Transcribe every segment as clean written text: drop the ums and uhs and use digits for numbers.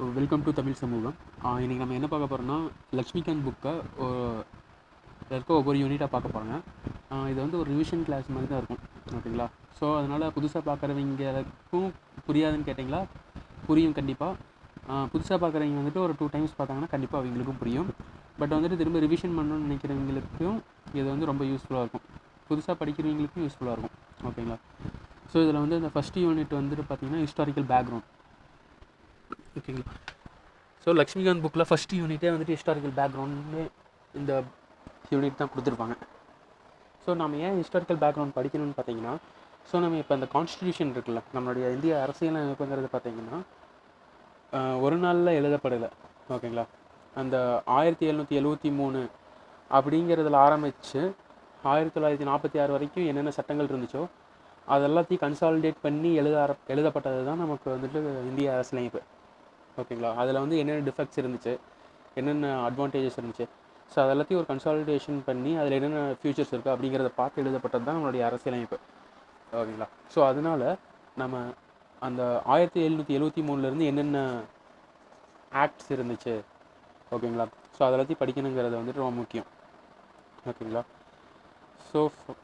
Welcome to Tamil சமூகம். இன்றைக்கி நம்ம என்ன பார்க்க போகிறோம்னா, லக்ஷ்மிகாந்த் புக்கை இருக்க ஒவ்வொரு யூனிட்டாக பார்க்க போகிறோங்க. இது வந்து ஒரு ரிவிஷன் கிளாஸ் மாதிரி தான் இருக்கும், ஓகேங்களா? ஸோ அதனால் புதுசாக பார்க்குறவங்களுக்கும் புரியாதுன்னு கேட்டிங்களா, புரியும் கண்டிப்பாக. புதுசாக பார்க்குறவங்க வந்துட்டு ஒரு 2 டைம்ஸ் பார்த்தாங்கன்னா கண்டிப்பாக அவங்களுக்கும் புரியும். பட் வந்துட்டு திரும்ப ரிவிஷன் பண்ணணும்னு நினைக்கிறவங்களுக்கும் இது வந்து ரொம்ப யூஸ்ஃபுல்லாக இருக்கும். புதுசாக படிக்கிறவங்களுக்கும் யூஸ்ஃபுல்லாக இருக்கும், ஓகேங்களா? ஸோ இதில் வந்து இந்த ஃபஸ்ட் யூனிட் வந்துட்டு பார்த்திங்கன்னா ஹிஸ்டாரிக்கல் பேக்ரவுண்ட், ஓகேங்களா? ஸோ லக்ஷ்மிகாந்த் புக்கில் ஃபஸ்ட் யூனிட்டே வந்துட்டு ஹிஸ்டாரிக்கல் பேக்ரவுண்டு இந்த யூனிட் தான் கொடுத்துருப்பாங்க. ஸோ நம்ம ஏன் ஹிஸ்டாரிக்கல் பேக்ரவுண்ட் படிக்கணும்னு பார்த்தீங்கன்னா, ஸோ நம்ம இப்போ அந்த கான்ஸ்டியூஷன் இருக்குல்ல, நம்மளுடைய இந்திய அரசியலமைப்புங்கிறது பார்த்தீங்கன்னா ஒரு நாளில் எழுதப்படலை, ஓகேங்களா? அந்த 1773 அப்படிங்கிறதுல ஆரம்பித்து 1946 வரைக்கும் என்னென்ன சட்டங்கள் இருந்துச்சோ அதெல்லாத்தையும் கன்சாலிடேட் பண்ணி எழுதப்பட்டது தான் நமக்கு வந்துட்டு இந்திய அரசியலமைப்பு, ஓகேங்களா? அதில் வந்து என்னென்ன டிஃபெக்ட்ஸ் இருந்துச்சு, என்னென்ன அட்வான்டேஜஸ் இருந்துச்சு, ஸோ அதெல்லாத்தையும் ஒரு கன்சாலிடேஷன் பண்ணி அதில் என்னென்ன ஃபியூச்சர்ஸ் இருக்குது அப்படிங்கிறத பார்த்து எழுதப்பட்டது தான் நம்மளுடைய அரசியலமைப்பு, ஓகேங்களா? ஸோ அதனால் நம்ம அந்த 1773 என்னென்ன ஆக்ட்ஸ் இருந்துச்சு, ஓகேங்களா? ஸோ அதெல்லாத்தையும் படிக்கணுங்கிறது வந்துட்டு ரொம்ப முக்கியம், ஓகேங்களா? ஸோ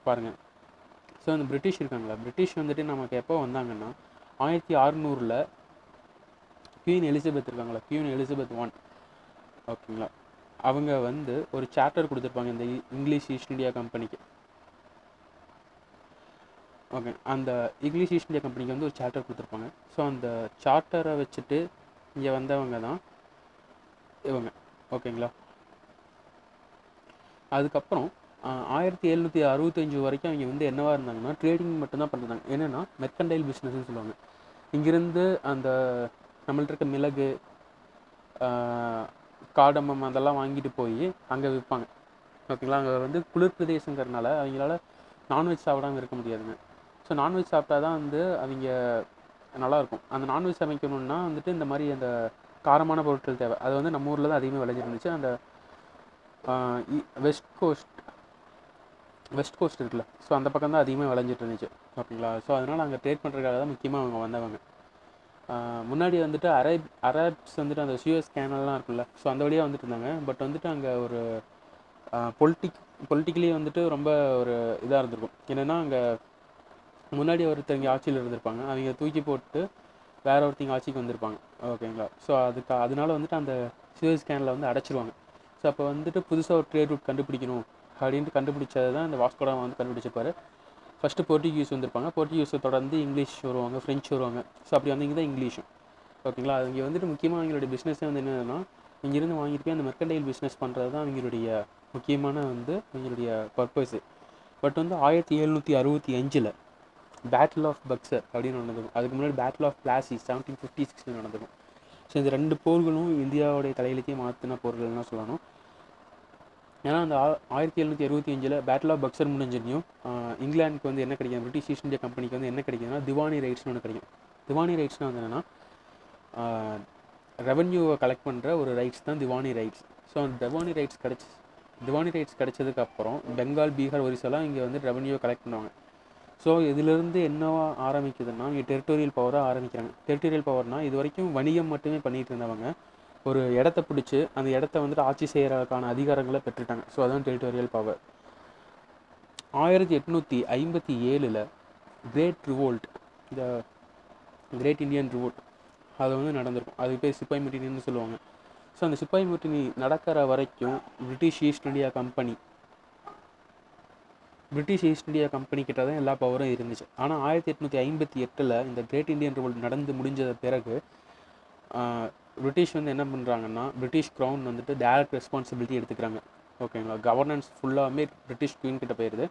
பாருங்கள், ஸோ அந்த பிரிட்டிஷ் இருக்காங்களா, பிரிட்டிஷ் வந்துட்டு நமக்கு எப்போ வந்தாங்கன்னா 1600 குவீன் எலிசபெத் இருக்காங்களா, குவீன் எலிசபெத் 1, ஓகேங்களா? அவங்க வந்து ஒரு சார்ட்டர் கொடுத்துருப்பாங்க இந்த இங்கிலீஷ் ஈஸ்ட் இந்தியா கம்பெனிக்கு, ஓகே? அந்த இங்கிலீஷ் ஈஸ்ட் இந்தியா கம்பெனிக்கு வந்து ஒரு சார்ட்டர் கொடுத்துருப்பாங்க. ஸோ அந்த சார்ட்டரை வச்சுட்டு இங்கே வந்தவங்க தான் இவங்க, ஓகேங்களா? அதுக்கப்புறம் 1765 வரைக்கும் அவங்க வந்து என்னவாக இருந்தாங்கன்னா ட்ரேடிங் மட்டும்தான் பண்ணுறாங்க. என்னென்னா மெர்கன்டைல் பிஸ்னஸ்ன்னு சொல்லுவாங்க. இங்கேருந்து அந்த நம்மள்ட்ட இருக்க மிளகு, காடமம் அதெல்லாம் வாங்கிட்டு போய் அங்கே விற்பாங்க, ஓகேங்களா? அங்கே வந்து குளிர் பிரதேசங்கிறதுனால அவங்களால நான்வெஜ் சாப்பிடாமல் இருக்க முடியாதுங்க. ஸோ நான்வெஜ் சாப்பிட்டா தான் வந்து அவங்க நல்லாயிருக்கும். அந்த நான்வெஜ் சமைக்கணுன்னா வந்துட்டு இந்த மாதிரி அந்த காரமான பொருட்கள் தேவை. அது வந்து நம்ம ஊரில் தான் அதிகமாக விளைஞ்சிருந்துச்சு. அந்த வெஸ்ட் கோஸ்ட் இருக்குல்ல, ஸோ அந்த பக்கம் தான் அதிகமாக விளைஞ்சிட்டு இருந்துச்சு, ஓகேங்களா? ஸோ அதனால் அங்கே ட்ரேட் பண்ணுறதுக்காக தான் முக்கியமாக அவங்க வந்தவங்க. முன்னாடி வந்துட்டு அரேப்ஸ் வந்துட்டு அந்த சுயஸ் கேனல்லாம் இருக்குல்ல, ஸோ அந்த வழியாக வந்துட்டு இருந்தாங்க. பட் வந்துட்டு அங்கே ஒரு பொலிட்டிக்கலி வந்துட்டு ரொம்ப ஒரு இதாக இருந்திருக்கும். என்னென்னா அங்கே முன்னாடி ஒருத்தவங்க ஆட்சியில் இருந்திருப்பாங்க, அவங்க தூக்கி போட்டு வேற ஒருத்தங்க ஆட்சிக்கு வந்திருப்பாங்க, ஓகேங்களா? ஸோ அதனால வந்துட்டு அந்த சுயஸ் கேனலை வந்து அடைச்சிருவாங்க. ஸோ அப்போ வந்துட்டு புதுசாக ஒரு ட்ரேட் ரூட் கண்டுபிடிக்கணும் அப்படின்ட்டு கண்டுபிடிச்சது தான் இந்த வாஸ்கோடாமா வந்து கண்டுபிடிச்சிருப்பாரு. ஃபஸ்ட்டு போர்ச்சுகீஸ் வந்திருப்பாங்க, போர்ச்சுகீஸை தொடர்ந்து இங்கிலீஷ் வருவாங்க, ஃப்ரெஞ்சு வருவாங்க. ஸோ அப்படி வந்தீங்க தான் இங்கிலீஷும், ஓகேங்களா? இங்கே வந்துட்டு முக்கியமாக அவங்களுடைய பிஸ்னஸே வந்து என்னென்னா இங்கேருந்து வாங்கிட்டு போய் அந்த மெர்கன்டைல் பிஸ்னஸ் பண்ணுறது தான் அவங்களுடைய முக்கியமான வந்து அவங்களுடைய பர்பஸு. பட் வந்து 1765 பேட்டில் ஆஃப் பக்சர் அப்படின்னு நடந்திருக்கும். அதுக்கு முன்னாடி பேட்டில் ஆஃப் பிளாசி 1756 நடந்திருக்கும். ஸோ இந்த 2 போர்களும் இந்தியாவுடைய தலையிலேயே மாற்றின போர்கள்னு தான் சொல்லணும். ஏன்னா அந்த 1765 பேட்டில் ஆஃப் பக்சர் முடிஞ்சதையும் இங்கிலாந்துக்கு வந்து என்ன கிடைக்கும், பிரிட்டிஷ் ஈஸ்ட் இந்தியா கம்பெனிக்கு வந்து என்ன கிடைக்குதுன்னா திவானி ரைட்ஸ்னு ஒன்று கிடைக்கும். திவானி ரைட்ஸ்னால் வந்து என்னென்னா ரெவன்யூவை கலெக்ட் பண்ணுற ஒரு ரைட்ஸ் தான் திவானி ரைட்ஸ். ஸோ அந்த திவானி ரைட்ஸ் கிடைச்சதுக்கப்புறம் பெங்கால், பீகார், ஒரிசாலாம் இங்கே வந்து ரெவன்யூவை கலெக்ட் பண்ணுவாங்க. ஸோ இதிலிருந்து என்னவா ஆரம்பிக்குதுன்னா இங்கே டெரிட்டோரியல் பவராக ஆரம்பிக்கிறாங்க. டெரிட்டோரியல் பவர்னால் இது வரைக்கும் வணிகம் மட்டுமே பண்ணிகிட்டு இருந்தவங்க ஒரு இடத்த பிடிச்சி அந்த இடத்த வந்துட்டு ஆட்சி செய்கிறதுக்கான அதிகாரங்களை பெற்றுட்டாங்க. ஸோ அதுதான் டெரிட்டோரியல் பவர். 1857 கிரேட் ரிவோல்ட், இந்த கிரேட் இந்தியன் ரிவோல்ட் அது வந்து நடந்திருக்கும். அதுக்கு பேர் சிப்பாய் முட்டினின்னு சொல்லுவாங்க. ஸோ அந்த சிப்பாய் முட்டினி நடக்கிற வரைக்கும் பிரிட்டிஷ் ஈஸ்ட் இந்தியா கம்பெனி கிட்ட தான் எல்லா பவரும் இருந்துச்சு. ஆனால் 1858 இந்த கிரேட் இந்தியன் ரிவோல்ட் நடந்து முடிஞ்ச பிறகு பிரிட்டிஷ் வந்து என்ன பண்ணுறாங்கன்னா பிரிட்டிஷ் க்ரௌன் வந்துட்டு டைரக்ட் ரெஸ்பான்சிபிலிட்டி எடுத்துக்கிறாங்க, ஓகேங்களா? கவர்னன்ஸ் ஃபுல்லாகவே பிரிட்டிஷ் குவீன் கிட்ட போயிடுது.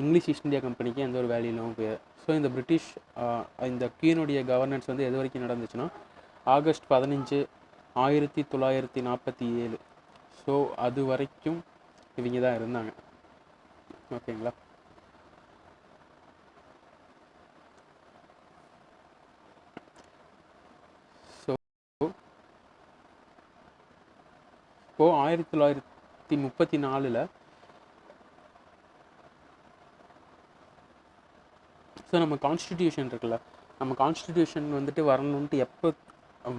இங்கிலீஷ் ஈஸ்ட் இந்தியா கம்பெனிக்கு எந்த ஒரு வேல்யூ இல்லாமல் போயிடுது. ஸோ இந்த குவீனுடைய கவர்னன்ஸ் வந்து எது வரைக்கும் நடந்துச்சுன்னா ஆகஸ்ட் 15, 1947. ஸோ அது வரைக்கும் இவங்க தான் இருந்தாங்க, ஓகேங்களா? ஸோ இப்போது 1934 ஸோ நம்ம கான்ஸ்டிடியூஷன் இருக்குல்ல, நம்ம கான்ஸ்டிடியூஷன் வந்துட்டு வரணுன்ட்டு எப்போ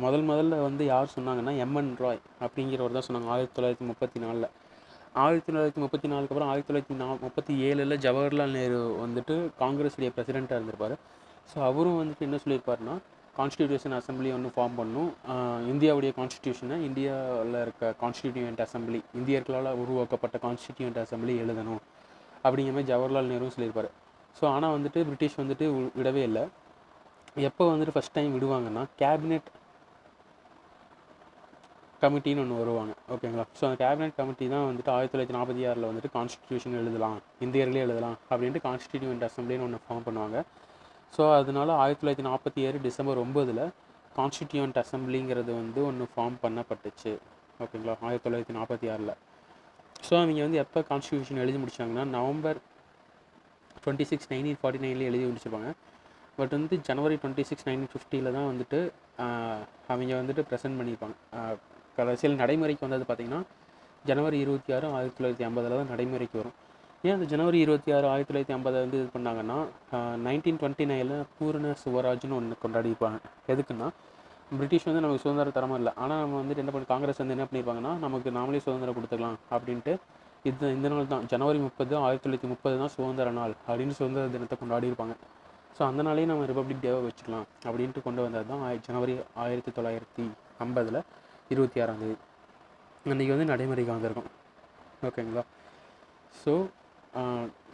முதல்ல வந்து யார் சொன்னாங்கன்னா எம்என் ராய் அப்படிங்கிறவர் தான் சொன்னாங்க 1934. 1934 அப்புறம் 1937 ஜவஹர்லால் நேரு வந்துட்டு காங்கிரஸுடைய பிரசிடெண்ட்டாக இருந்திருப்பார். ஸோ அவரும் வந்துட்டு என்ன சொல்லியிருப்பாருன்னா, கான்ஸ்டிடியூஷன் அசம்பிளி ஒன்று ஃபார்ம் பண்ணும், இந்தியாவுடைய கான்ஸ்டிடியூஷனை இந்தியாவில் இருக்க கான்ஸ்டிடியூயன்ட் அசம்பிளி, இந்தியர்களால் உருவாக்கப்பட்ட கான்ஸ்டிடியூயன்ட் அசம்பிளி எழுதணும் அப்படிங்கிற மாதிரி ஜவஹர்லால் நேரும் சொல்லியிருப்பார். ஸோ ஆனால் வந்துட்டு பிரிட்டிஷ் வந்துட்டு விடவே இல்லை. எப்போ வந்துட்டு ஃபஸ்ட் டைம் விடுவாங்கன்னா, கேபினெட் கமிட்டின்னு ஒன்று வருவாங்க, ஓகேங்களா. ஸோ அந்த கேபினெட் கமிட்டி தான் வந்துட்டு 1946 வந்துட்டு கான்ஸ்டிடியூஷன் எழுதலாம், இந்தியர்களே எழுதலாம் அப்படின்ட்டு கான்ஸ்டிடியூயன்ட் அசம்பிளின்னு ஒன்று ஃபார்ம் பண்ணுவாங்க. ஸோ அதனால 1947 டிசம்பர் 9 கான்ஸ்டிடியூயன்ட் அசம்பிளிங்கிறது வந்து ஒன்று ஃபார்ம் பண்ணப்பட்டுச்சு, ஓகேங்களா, 1946. ஸோ அவங்க வந்து எப்போ கான்ஸ்டிடியூஷன் எழுதி முடிச்சாங்கன்னா, நவம்பர் 26, 1949 எழுதி முடிச்சிருப்பாங்க. பட் வந்து ஜனவரி 26, 1950 தான் வந்துட்டு அவங்க வந்துட்டு ப்ரெசென்ட் பண்ணியிருப்பாங்க. கடைசியில் நடைமுறைக்கு வந்தது பார்த்திங்கன்னா ஜனவரி 26, 1950 தான் நடைமுறைக்கு வரும். ஏன் அந்த ஜனவரி 26, 1950 வந்து இது பண்ணாங்கன்னா, 1929 பூர்ண சுவராஜ்னு ஒன்று கொண்டாடிப்பாங்க. எதுக்குன்னா, பிரிட்டிஷ் வந்து நமக்கு சுதந்திரம் தரமாக இல்லை, ஆனால் நம்ம வந்துட்டு என்ன பண்ணி காங்கிரஸ் வந்து என்ன பண்ணியிருப்பாங்கன்னா, நமக்கு நாமளே சுதந்திரம் கொடுத்துக்கலாம் அப்படின்ட்டு இந்த நாள் தான் ஜனவரி 30, 1930 தான் சுதந்திர நாள் அப்படின்னு சுதந்திர தினத்தை கொண்டாடியிருப்பாங்க. ஸோ அந்த நாளையும் நம்ம ரிப்பப்ளிக் டேவை வச்சுக்கலாம் அப்படின்ட்டு கொண்டு வந்தது தான் ஜனவரி 1950 26 அன்றைக்கி வந்து நடைமுறைக்கு வந்திருக்கும், ஓகேங்களா. ஸோ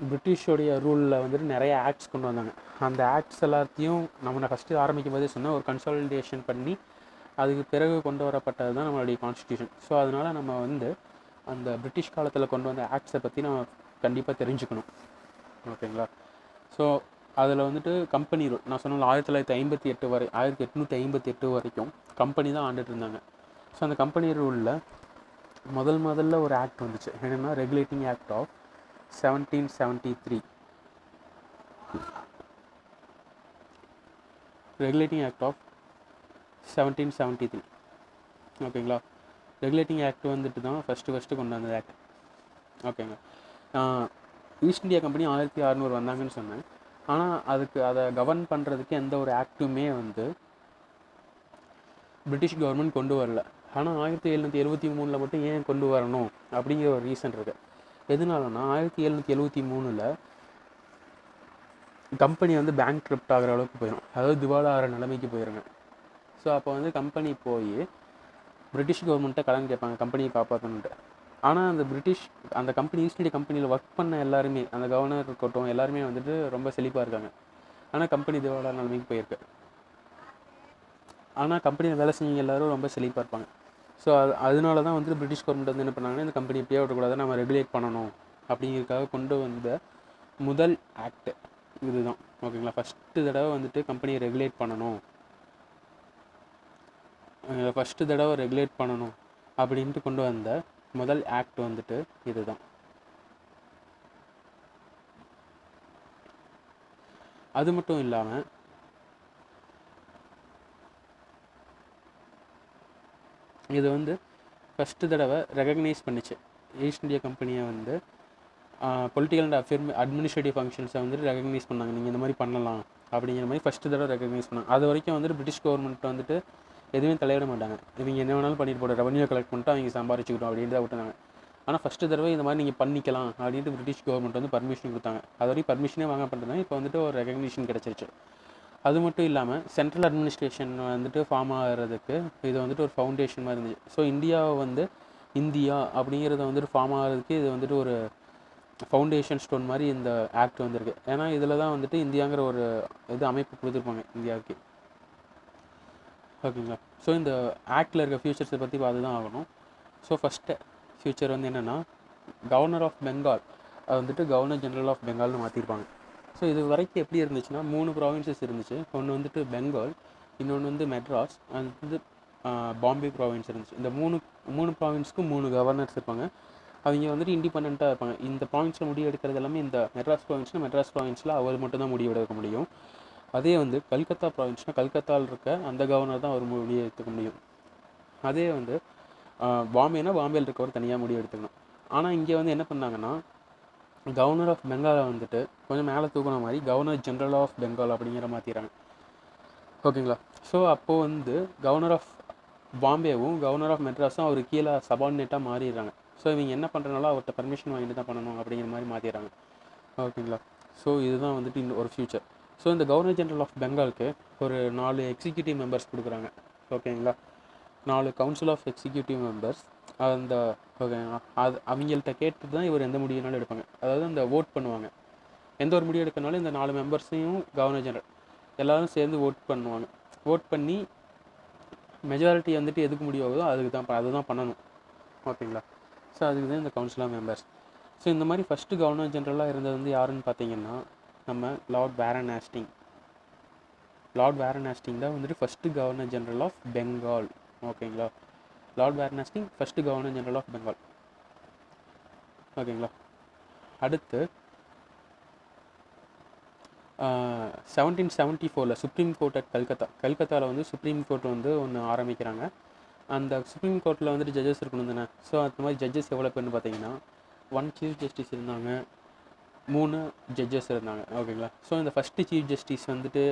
பிரிட்டிஷோடைய ரூலில் வந்துட்டு நிறைய ஆக்ட்ஸ் கொண்டு வந்தாங்க. அந்த ஆக்ட்ஸ் எல்லாத்தையும் நம்ம ஃபஸ்ட்டு ஆரம்பிக்கும் போதே சொன்னால் ஒரு கன்சாலிடேஷன் பண்ணி அதுக்கு பிறகு கொண்டு வரப்பட்டது தான் நம்மளுடைய கான்ஸ்டியூஷன். ஸோ அதனால் நம்ம வந்து அந்த பிரிட்டிஷ் காலத்தில் கொண்டு வந்த ஆக்ட்ஸை பற்றி நம்ம கண்டிப்பாக தெரிஞ்சுக்கணும், ஓகேங்களா. ஸோ அதில் வந்துட்டு கம்பெனி ரூல் நான் சொன்ன 1858 வரைக்கும் கம்பெனி தான் ஆண்டுட்டு இருந்தாங்க. ஸோ அந்த கம்பெனி ரூலில் முதல்ல ஒரு ஆக்ட் வந்துச்சு, என்னென்னா regulating act of 1773. Regulating act of 1773, ஓகேங்களா. ரெகுலேட்டிங் ஆக்ட் வந்துட்டு தான் ஃபஸ்ட்டு கொண்டு வந்தது ஆக்ட், ஓகேங்க. ஈஸ்ட் இந்தியா கம்பெனி 1600 வந்தாங்கன்னு சொன்னேன். ஆனால் அதை கவர்ன் பண்ணுறதுக்கு எந்த ஒரு ஆக்ட்டுமே வந்து பிரிட்டிஷ் கவர்மெண்ட் கொண்டு வரல. ஆனால் 1773 மட்டும் ஏன் கொண்டு வரணும் அப்படிங்கிற ஒரு ரீசன் இருக்குது. எதனாலனா 1773 கம்பெனி வந்து பேங்க் கிரிப்ட் ஆகிற அளவுக்கு போயிடும், அதாவது திவாலா ஆகிற நிலைமைக்கு போயிருங்க. ஸோ அப்போ வந்து கம்பெனி போய் பிரிட்டிஷ் கவர்மெண்ட்டை கடன் கேட்பாங்க கம்பெனியை காப்பாற்றணுன்ட்டு. ஆனால் அந்த கம்பெனி ஈஸ்ட் இந்தியா கம்பெனியில் ஒர்க் பண்ண எல்லாருமே, அந்த கவர்னர் இருக்கட்டும், எல்லாருமே வந்துட்டு ரொம்ப செழிப்பாக இருக்காங்க. ஆனால் கம்பெனி திவாலா நிலைமைக்கு போயிருக்கு. ஆனால் கம்பெனியில் வேலை செஞ்சவங்க எல்லோரும் ரொம்ப செழிப்பாக இருப்பாங்க. ஸோ அதனால தான் வந்துட்டு பிரிட்டிஷ் கவர்மெண்ட் வந்து என்ன பண்ணாங்கன்னா, இந்த கம்பெனி இப்படியே விடக்கூடாது, நம்ம ரெகுலேட் பண்ணணும் அப்படிங்கிறதுக்காக கொண்டு வந்த முதல் ஆக்ட் இதுதான், ஓகேங்களா. ஃபஸ்ட்டு தடவை வந்துட்டு கம்பெனியை ரெகுலேட் பண்ணணும் அப்படின்ட்டு கொண்டு வந்த முதல் ஆக்ட் வந்துட்டு இதுதான். அது மட்டும் இல்லாமல் இது வந்து ஃபஸ்ட்டு தடவை ரெகக்னைஸ் பண்ணிச்சு ஈஸ்ட் இந்தியா கம்பெனியை வந்து பொலிட்டிக்கல் அண்ட் அட்மினிஸ்ட்ரேட்டிவ் ஃபங்க்ஷன்ஸை வந்துட்டு ரெகக்னைஸ் பண்ணாங்க. நீங்கள் இந்த மாதிரி பண்ணலாம் அப்படிங்கிற மாதிரி ஃபஸ்ட்டு தடவை ரெகக்னைஸ் பண்ணாங்க. அது வரைக்கும் வந்துட்டு பிரிட்டிஷ் கவர்மெண்ட் வந்துட்டு எதுவுமே தலையிட மாட்டாங்க, இவங்க என்ன வேணாலும் பண்ணிட்டு போட, ரெவன்யூ கலெக்ட் பண்ணிட்டு அவங்க சம்பாரிச்சுக்கிட்டோம் அப்படின்ட்டு தான் விட்டுனாங்க. ஆனால் ஃபஸ்ட்டு தடவை இந்த மாதிரி நீங்கள் பண்ணிக்கலாம் அப்படின்ட்டு பிரிட்டிஷ் கவர்மெண்ட் வந்து பர்மிஷன் கொடுத்தாங்க. அது வரைக்கும் பர்மிஷனே வாங்க பண்ணுறாங்க, இப்போ வந்துட்டு ஒரு ரெகக்னிஷன் கிடச்சிருச்சு. அது மட்டும் இல்லாமல் சென்ட்ரல் அட்மினிஸ்ட்ரேஷன் வந்துட்டு ஃபார்ம் ஆகிறதுக்கு இது வந்துட்டு ஒரு ஃபவுண்டேஷன் மாதிரி இருந்துச்சு. ஸோ இந்தியாவை வந்து இந்தியா அப்படிங்கிறத வந்துட்டு ஃபார்ம் ஆகிறதுக்கு இது வந்துட்டு ஒரு ஃபவுண்டேஷன் ஸ்டோன் மாதிரி இந்த ஆக்ட் வந்திருக்கு. ஏன்னா இதில் தான் வந்துட்டு இந்தியாங்கிற ஒரு இது அமைப்பு கொடுத்துருப்பாங்க இந்தியாவுக்கு, ஓகேங்களா. ஸோ இந்த ஆக்டில் இருக்க ஃபியூச்சர்ஸை பற்றி பார்த்து தான் ஆகணும். ஸோ ஃபஸ்ட்டு ஃபியூச்சர் வந்து என்னென்னா, கவர்னர் ஆஃப் பெங்கால் அது வந்துட்டு கவர்னர் ஜெனரல் ஆஃப் பெங்கால்னு மாற்றிருப்பாங்க. ஸோ இது வரைக்கும் எப்படி இருந்துச்சுன்னா 3 ப்ராவின்சஸ் இருந்துச்சு. ஒன்று வந்துட்டு பெங்கால், இன்னொன்று வந்து மெட்ராஸ், அது வந்து பாம்பே ப்ராவின்ஸ் இருந்துச்சு. இந்த மூணு ப்ராவின்ஸுக்கும் 3 கவர்னர்ஸ் இருப்பாங்க. அவங்க வந்துட்டு இண்டிபெண்ட்டாக இருப்பாங்க. இந்த ப்ராவின்ஸில் முடிவு எடுக்கிறது எல்லாமே இந்த மெட்ராஸ் ப்ராவின்ஸில் அவர் மட்டும் தான் முடிவு எடுக்க முடியும். அதே வந்து கல்கத்தா ப்ராவின்ஸ்னால் கல்கத்தாவில் இருக்க அந்த கவர்னர் தான் அவர் முடிவு எடுத்துக்க முடியும். அதே வந்து பாம்பேயில் இருக்கவர் தனியாக முடிவு எடுத்துக்கணும். ஆனால் இங்கே வந்து என்ன பண்ணாங்கன்னா, கவர்னர் ஆஃப் பெங்காலை வந்துட்டு கொஞ்சம் மேலே தூக்குன மாதிரி கவர்னர் ஜென்ரல் ஆஃப் பெங்கால் அப்படிங்கிற மாற்றிடுறாங்க. ஓகேங்களா. ஸோ அப்போது வந்து கவர்னர் ஆஃப் பாம்பேவும் கவர்னர் ஆஃப் மெட்ராஸும் அவர் கீழே சபார்டினேட்டாக மாறிடுறாங்க. ஸோ இவங்க என்ன பண்ணுறனால அவர்கிட்ட பர்மிஷன் வாங்கிட்டு தான் பண்ணணும் அப்படிங்கிற மாதிரி மாற்றிடுறாங்க. ஓகேங்களா. ஸோ இதுதான் வந்துட்டு இந்த ஒரு ஃபியூச்சர். ஸோ இந்த கவர்னர் ஜெனரல் ஆஃப் பெங்காலுக்கு ஒரு 4 எக்ஸிக்யூட்டிவ் மெம்பர்ஸ் கொடுக்குறாங்க. ஓகேங்களா. 4 கவுன்சில் ஆஃப் எக்ஸிக்யூட்டிவ் மெம்பர்ஸ். அந்த ஓகேங்களா, அது அவங்கள்ட்ட கேட்டு தான் இவர் எந்த முடிவுனாலும் எடுப்பாங்க. அதாவது அந்த ஓட் பண்ணுவாங்க. எந்த ஒரு முடிவு எடுக்கனாலும் இந்த 4 மெம்பர்ஸையும் கவர்னர் ஜெனரல் எல்லோரும் சேர்ந்து ஓட் பண்ணுவாங்க. ஓட் பண்ணி மெஜாரிட்டி வந்துட்டு எதுக்கு முடிவாகுதோ அதுதான் பண்ணணும். ஓகேங்களா. ஸோ அதுக்கு தான் இந்த கவுன்சில் ஆஃப் மெம்பர்ஸ். ஸோ இந்த மாதிரி ஃபஸ்ட்டு கவர்னர் ஜெனரலாக இருந்தது வந்து யாருன்னு பார்த்தீங்கன்னா நம்ம Lord Warren Hasting. Lord Warren Hasting தான் வந்துட்டு first governor general of Bengal. ஓகேங்களா. Lord Warren Hasting first governor general of Bengal. ஓகேங்களா. அடுத்து 1774 சுப்ரீம் கோர்ட் அட் கல்கத்தாவில் வந்து சுப்ரீம் கோர்ட் வந்து ஒன்று ஆரம்பிக்கிறாங்க. அந்த சுப்ரீம் கோர்ட்டில் வந்துட்டு ஜட்ஜஸ் இருக்கணும் தானே. ஸோ அந்த மாதிரி ஜட்ஜஸ் எவ்வளோ பேர்னு பார்த்தீங்கன்னா 1 சீஃப் ஜஸ்டிஸ் இருந்தாங்க, 3 ஜட்ஜஸ் இருந்தாங்க. ஓகேங்களா. ஸோ இந்த ஃபஸ்ட்டு சீஃப் ஜஸ்டிஸ் வந்துட்டு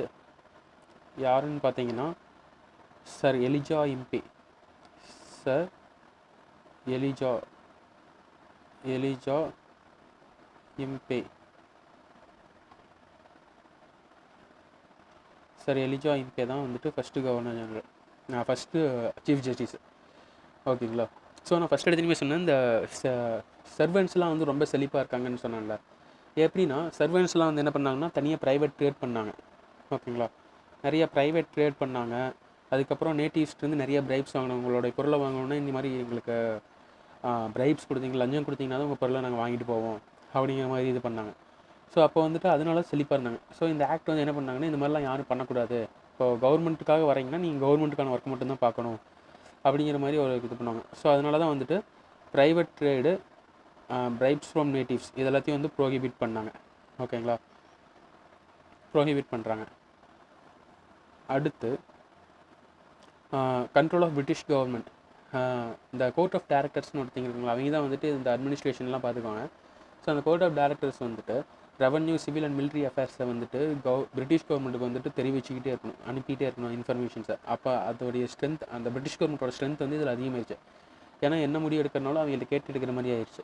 யாருன்னு பார்த்தீங்கன்னா sir Elijah Impey. Sir Elijah Impey sir Elijah Impey தான் வந்துட்டு first governor general, first chief justice. ஓகேங்களா. ஸோ நான் ஃபஸ்ட் எடுத்துமே சொன்னேன், இந்த சர்வெண்ட்ஸ்லாம் வந்து ரொம்ப செழிப்பாக இருக்காங்கன்னு சொன்னான்ல. எப்படின்னா சர்வெண்ட்ஸ்லாம் வந்து என்ன பண்ணாங்கன்னா தனியாக ப்ரைவேட் ட்ரேட் பண்ணாங்க. ஓகேங்களா. நிறைய ப்ரைவேட் ட்ரேட் பண்ணாங்க. அதுக்கப்புறம் நேட்டிவ்ஸ்லேருந்து நிறைய ப்ரைப்ஸ் வாங்கினாங்க. உங்களோட பொருளை வாங்கணுன்னா இந்த மாதிரி எங்களுக்கு ப்ரைப்ஸ் கொடுத்தீங்க, லஞ்சம் கொடுத்தீங்கன்னா தான் உங்கள் பொருளை நாங்கள் வாங்கிட்டு போவோம் அப்படிங்கிற மாதிரி இது பண்ணாங்க. ஸோ அப்போ வந்துட்டு அதனால செழிப்பாக இருந்தாங்க. ஸோ இந்த ஆக்ட் வந்து என்ன பண்ணாங்கன்னா இந்த மாதிரிலாம் யாரும் பண்ணக்கூடாது. இப்போ கவர்மெண்ட்டுக்காக வரீங்கன்னா நீங்கள் கவர்மெண்ட்டுக்கான ஒர்க் மட்டும்தான் பார்க்கணும் அப்படிங்கிற மாதிரி ஒரு இது பண்ணுவாங்க. ஸோ அதனால தான் வந்துட்டு ப்ரைவேட் ட்ரேடு, ப்ரைப்ஸ் ஃப்ரம் நேட்டிவ்ஸ் இது எல்லாத்தையும் வந்து ப்ரோஹிபிட் பண்ணாங்க. ஓகேங்களா. ப்ரோஹிபிட் பண்ணுறாங்க. அடுத்து கண்ட்ரோல் ஆஃப் பிரிட்டிஷ் கவர்மெண்ட். இந்த கோர்ட் ஆஃப் டைரக்டர்ஸ்னு ஒருத்தங்க இருக்குங்களா, அவங்க தான் வந்துட்டு இந்த அட்மினிஸ்ட்ரேஷன்லாம் பார்த்துக்குவாங்க. ஸோ அந்த கோர்ட் ஆஃப் டைரக்டர்ஸ் வந்துட்டு ரெவன்யூ, சிவில் அண்ட் மிலிட்ரி அஃபேர்ஸை வந்துட்டு பிரிட்டிஷ் கவர்மெண்ட்டுக்கு வந்துட்டு தெரிவிச்சுக்கிட்டே இருக்கணும், அனுப்பிட்டே இருக்கணும் இன்ஃபர்மேஷன்ஸை. அப்போ அதோடைய ஸ்ட்ரென்த், அந்த பிரிட்டிஷ் கவர்மெண்ட்டோட ஸ்ட்ரென்த் வந்து இதில் அதிகமாகிடுச்சு. ஏன்னா என்ன முடிவு எடுக்கிறனாலும் அவங்கள்ட்ட கேட்டு எடுக்கிற மாதிரி ஆயிடுச்சு.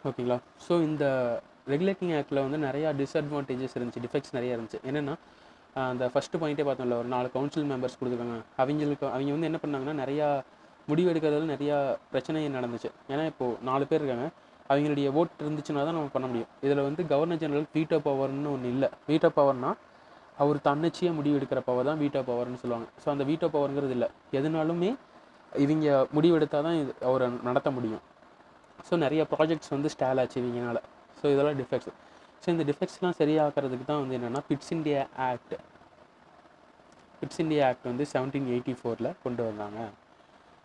ஓகேங்களா. ஸோ இந்த ரெகுலேட்டிங் ஆக்டில் வந்து நிறையா டிஸ்அட்வான்டேஜஸ் இருந்துச்சு, டிஃபெக்ட்ஸ் நிறையா இருந்துச்சு. என்னென்னா அந்த ஃபஸ்ட்டு பாயிண்ட்டே பார்த்தோம்ல, ஒரு 4 கவுன்சில் மெம்பர்ஸ் கொடுத்துருக்காங்க. அவங்க வந்து என்ன பண்ணாங்கன்னா நிறையா முடிவு எடுக்கிறதுல நிறையா பிரச்சனை நடந்துச்சு. ஏன்னா இப்போது 4 பேர் இருக்காங்க, அவங்களுடைய ஓட் இருந்துச்சுன்னா தான் நம்ம பண்ண முடியும். இதில் வந்து கவர்னர் ஜெனரல் வீட்டோ பவர்னு ஒன்று இல்லை. வீட்டோ பவர்னால் அவர் தன்னிச்சையாக முடிவு எடுக்கிற பவர் தான் வீட்டோ பவர்னு சொல்லுவாங்க. ஸோ அந்த வீட்டோ பவருங்கிறது இல்லை. எதுனாலுமே இவங்க முடிவு எடுத்தால் தான் அவரை நடத்த முடியும். ஸோ நிறைய ப்ராஜெக்ட்ஸ் வந்து ஸ்டால் ஆச்சு இவங்கனால. ஸோ இதெல்லாம் டிஃபெக்ட்ஸ். ஸோ இந்த டிஃபெக்ட்ஸ்லாம் சரியாகிறதுக்கு தான் வந்து என்னென்னா பிட்ஸ் இந்தியா ஆக்ட் வந்து 1784 கொண்டு வந்தாங்க.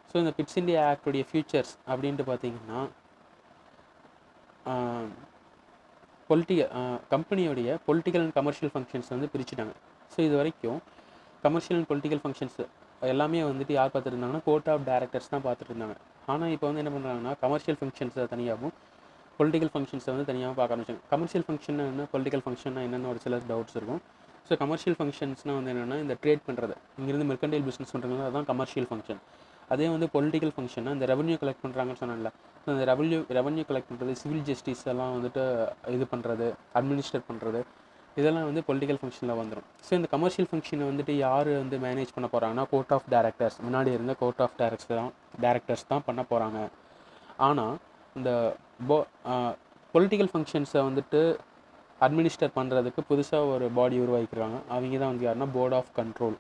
ஸோ இந்த பிட்ஸ் இந்தியா ஆக்டுடைய ஃபியூச்சர்ஸ் அப்படின்ட்டு பார்த்தீங்கன்னா கம்பெனியோடைய பொலிட்டிக்கல் அண்ட் கமர்ஷியல் ஃபங்க்ஷன்ஸ் வந்து பிரிச்சுட்டாங்க. ஸோ இது வரைக்கும் கமர்ஷியல் அண்ட் பொலிட்டிக்கல் ஃபங்க்ஷன்ஸ் எல்லாமே வந்துட்டு யார் பார்த்துட்டு இருந்தாங்கன்னா கோர்ட் ஆஃப் டைரக்டர்ஸ் தான் பார்த்துட்டு இருந்தாங்க. ஆனால் இப்போ வந்து என்ன பண்ணுறாங்கன்னா கமர்ஷியல் ஃபங்க்ஷன்ஸை தனியாகவும் பொலிட்டிக்கல் ஃபங்க்ஷன்ஸை வந்து தனியாக பார்க்க ஆரம்பிச்சாங்க. கமர்ஷியல் ஃபங்க்ஷன் என்ன, பொலிட்டிக்கல் ஃபங்க்ஷன்னா என்னென்னு ஒரு சில டவுட்ஸ் இருக்கும். ஸோ கமர்ஷியல் ஃபங்க்ஷன்ஸ்னால் வந்து என்னென்னா இந்த ட்ரேட் பண்ணுறது, இங்கேருந்து மெர்கன்டைல் பிஸ்னஸ் பண்ணுறது, அதுதான் கமர்ஷியல் ஃபங்க்ஷன். அதே வந்து பொலிட்டிக்கல் ஃபங்க்ஷன்னா இந்த ரெவன்யூ கலெக்ட் பண்ணுறாங்கன்னு சொன்னால, இந்த ரெவன்யூ கலெக்ட் பண்ணுறது, சிவில் ஜஸ்டிஸ் எல்லாம் வந்துட்டு இது பண்ணுறது, அட்மினிஸ்ட்ரேட் பண்ணுறது, இதெல்லாம் வந்து பொலிட்டிக்கல் ஃபங்க்ஷனில் வந்துடும். ஸோ இந்த கமர்ஷியல் ஃபங்க்ஷனை வந்துட்டு யார் வந்து மேனேஜ் பண்ண போகிறாங்கன்னா கோர்ட் ஆஃப் டைரக்டர்ஸ், முன்னாடி இருந்த கோர்ட் ஆஃப் டைரக்டர்ஸ் தான் பண்ண போகிறாங்க. ஆனால் இந்த பொலிட்டிக்கல் ஃபங்க்ஷன்ஸை வந்துட்டு அட்மினிஸ்ட்ரேட் பண்ணுறதுக்கு புதுசாக ஒரு பாடி உருவாக்கிக்கிறாங்க. அவங்க தான் வந்து யாருன்னா போர்ட் ஆஃப் கண்ட்ரோல்.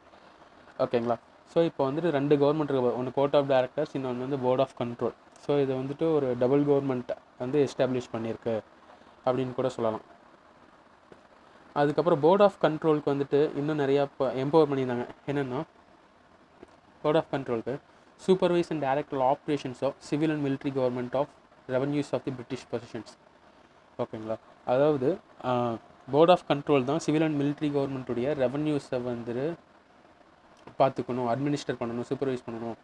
ஓகேங்களா. ஸோ இப்போ வந்துட்டு 2 கவர்மெண்ட் இருக்குது, ஒன்று கோர்ட் ஆஃப் டைரக்டர்ஸ், இன்னொன்று வந்து போர்ட் ஆஃப் கண்ட்ரோல். ஸோ இது வந்துட்டு ஒரு டபுள் கவர்மெண்ட் வந்து எஸ்டாப்ளிஷ் பண்ணியிருக்கு அப்படின்னு கூட சொல்லலாம். அதுக்கப்புறம் போர்ட் ஆஃப் கண்ட்ரோலுக்கு வந்துட்டு இன்னும் நிறையா எம்பவர் பண்ணியிருந்தாங்க. என்னென்னா போர்ட் ஆஃப் கண்ட்ரோலுக்கு supervise and director operations of civil and military government of revenues of the British positions. ஓகேங்களா. அதாவது போர்ட் ஆஃப் கண்ட்ரோல் தான் சிவில் அண்ட் மிலிட்ரி கவர்மெண்ட்டுடைய ரெவன்யூஸை வந்துட்டு பார்த்துக்கணும், அட்மினிஸ்ட்ரேட் பண்ணணும், சூப்பர்வைஸ் பண்ணணும்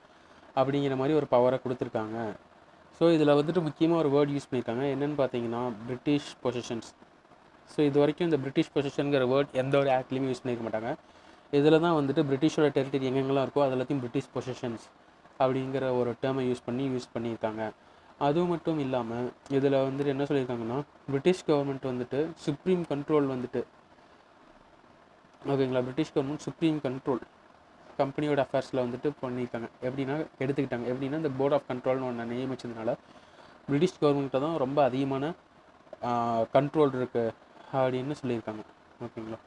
அப்படிங்கிற மாதிரி ஒரு பவரை கொடுத்துருக்காங்க. ஸோ இதில் வந்துட்டு முக்கியமாக ஒரு வேர்ட் யூஸ் பண்ணியிருக்காங்க. என்னென்னு பார்த்தீங்கன்னா பிரிட்டிஷ் பொசிஷன்ஸ். ஸோ இது வரைக்கும் இந்த பிரிட்டிஷ் பொசிஷனுங்கிற வேர்ட் எந்த ஒரு ஆக்ட்லேயுமே யூஸ் பண்ணியிருக்க மாட்டாங்க. இதில் தான் வந்துட்டு பிரிட்டிஷோட டெரிட்டரி எங்கெங்கெல்லாம் இருக்கோ அது எல்லாத்தையும் பிரிட்டிஷ் பொசிஷன்ஸ் அப்படிங்கிற ஒரு டேர்மை யூஸ் பண்ணியிருக்காங்க. அதுவும் மட்டும் இல்லாமல் இதில் வந்துட்டு என்ன சொல்லியிருக்காங்கன்னா, பிரிட்டிஷ் கவர்மெண்ட் வந்துட்டு சுப்ரீம் கண்ட்ரோல் வந்துட்டு, ஓகேங்களா, பிரிட்டிஷ் கவர்மெண்ட் சுப்ரீம் கண்ட்ரோல் கம்பெனியோட அஃபேர்ஸில் வந்துட்டு பண்ணியிருக்காங்க. எப்படின்னா இந்த போர்ட் ஆஃப் கண்ட்ரோல்னு ஒன்று நியமிச்சதுனால பிரிட்டிஷ் கவர்மெண்ட்டில் தான் ரொம்ப அதிகமான கண்ட்ரோல் இருக்குது அப்படின்னு சொல்லியிருக்காங்க. ஓகேங்களா.